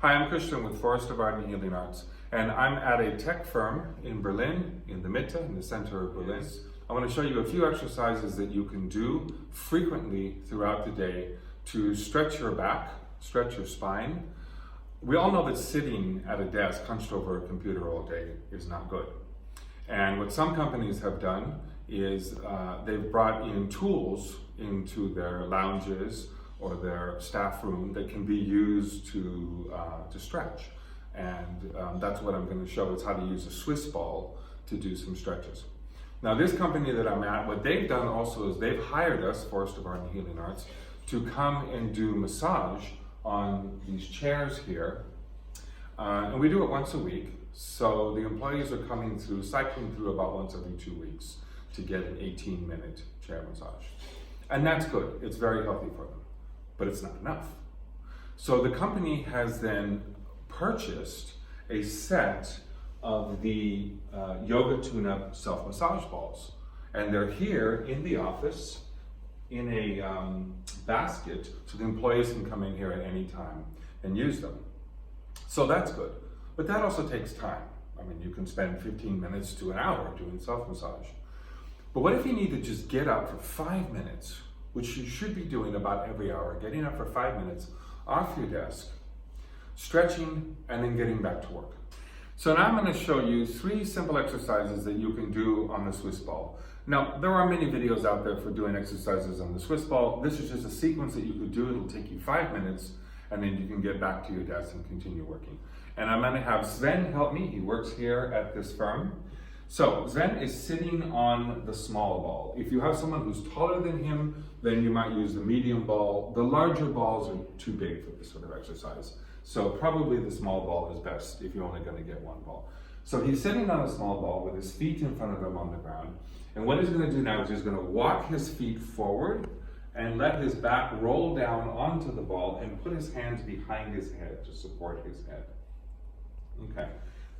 Hi, I'm Christian with Forest of Art and Healing Arts, and I'm at a tech firm in Berlin, in the Mitte, in the center of Berlin. I want to show you a few exercises that you can do frequently throughout the day to stretch your back, stretch your spine. We all know that sitting at a desk hunched over a computer all day is not good. And what some companies have done is they've brought in tools into their lounges or their staff room that can be used to stretch. And that's what I'm going to show is how to use a Swiss ball to do some stretches. Now this company that I'm at, what they've done also is they've hired us, Forest of Art and Healing Arts, to come and do massage on these chairs here. And we do it once a week. So the employees are coming through, cycling through about once every 2 weeks to get an 18-minute chair massage. And that's good. It's very healthy for them. But it's not enough. So the company has then purchased a set of the Yoga Tune-Up self-massage balls. And they're here in the office in a basket so the employees can come in here at any time and use them. So that's good. But that also takes time. I mean, you can spend 15 minutes to an hour doing self-massage. But what if you need to just get up for 5 minutes, which you should be doing about every hour, getting up for 5 minutes off your desk, stretching, and then getting back to work. So now I'm going to show you 3 simple exercises that you can do on the Swiss ball. Now, there are many videos out there for doing exercises on the Swiss ball. This is just a sequence that you could do. It'll take you 5 minutes, and then you can get back to your desk and continue working. And I'm going to have Sven help me. He works here at this firm. So Sven is sitting on the small ball. If you have someone who's taller than him, then you might use the medium ball. The larger balls are too big for this sort of exercise. So probably the small ball is best if you're only going to get one ball. So he's sitting on a small ball with his feet in front of him on the ground. And what he's going to do now is he's going to walk his feet forward and let his back roll down onto the ball and put his hands behind his head to support his head. Okay.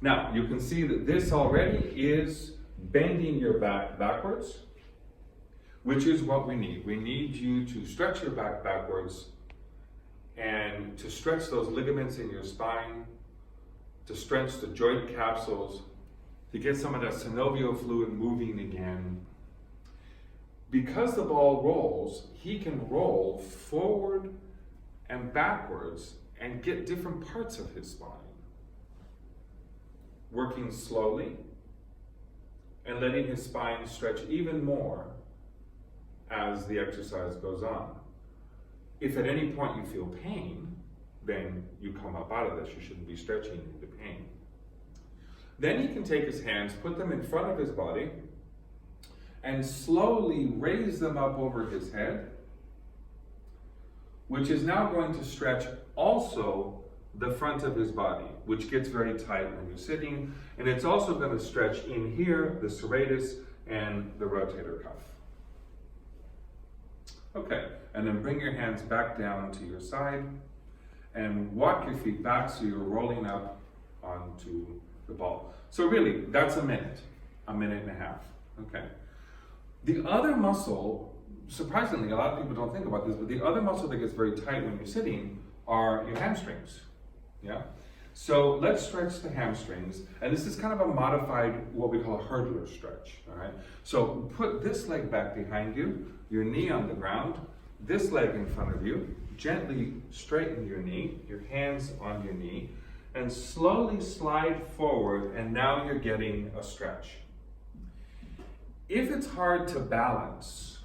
Now, you can see that this already is bending your back backwards, which is what we need. We need you to stretch your back backwards and to stretch those ligaments in your spine, to stretch the joint capsules, to get some of that synovial fluid moving again. Because the ball rolls, he can roll forward and backwards and get different parts of his spine. Working slowly and letting his spine stretch even more as the exercise goes on. If at any point you feel pain, then you come up out of this. You shouldn't be stretching into pain. Then he can take his hands, put them in front of his body, and slowly raise them up over his head, which is now going to stretch also the front of his body, which gets very tight when you're sitting, and it's also going to stretch in here, the serratus and the rotator cuff. Okay, and then bring your hands back down to your side and walk your feet back so you're rolling up onto the ball. So really, that's a minute and a half. Okay. The other muscle, surprisingly, a lot of people don't think about this, but the other muscle that gets very tight when you're sitting are your hamstrings. Yeah. So let's stretch the hamstrings, and this is kind of a modified, what we call a hurdler stretch. All right. So put this leg back behind you, your knee on the ground, this leg in front of you. Gently straighten your knee, your hands on your knee, and slowly slide forward, and now you're getting a stretch. If it's hard to balance,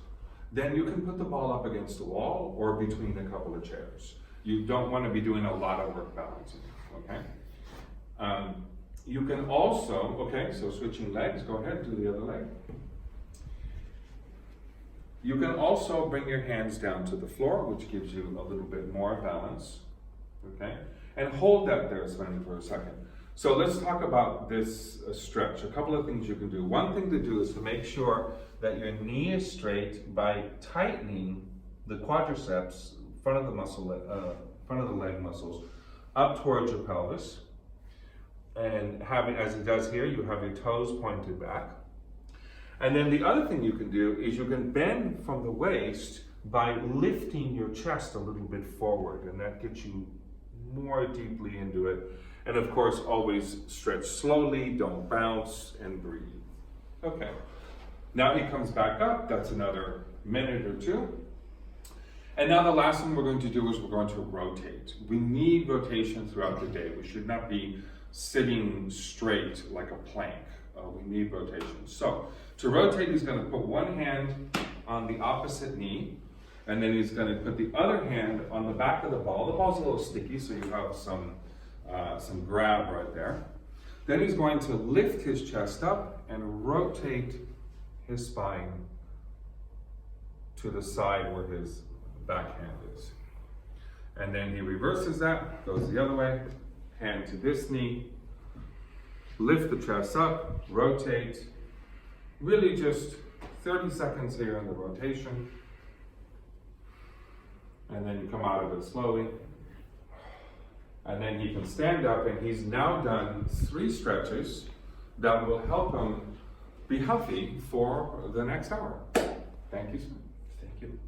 then you can put the ball up against the wall or between a couple of chairs. You don't want to be doing a lot of work balancing, okay? You can also, okay, so switching legs, go ahead, do the other leg. You can also bring your hands down to the floor, which gives you a little bit more balance, okay? And hold that there, Sven, for a second. So let's talk about this stretch. A couple of things you can do. One thing to do is to make sure that your knee is straight by tightening the quadriceps, front of the leg muscles, up towards your pelvis. And having, as it does here, you have your toes pointed back. And then the other thing you can do is you can bend from the waist by lifting your chest a little bit forward, and that gets you more deeply into it. And of course, always stretch slowly, don't bounce, and breathe. Okay, now he comes back up. That's another minute or two. And now the last thing we're going to do is we're going to rotate. We need rotation throughout the day. We should not be sitting straight like a plank. We need rotation. So to rotate, he's going to put one hand on the opposite knee, and then he's going to put the other hand on the back of the ball. The ball's a little sticky, so you have some grab right there. Then he's going to lift his chest up and rotate his spine to the side where his backhand is. And then he reverses that, goes the other way, hand to this knee, lift the chest up, rotate, really just 30 seconds here in the rotation. And then you come out of it slowly. And then he can stand up, and he's now done 3 stretches that will help him be healthy for the next hour. Thank you, sir. Thank you.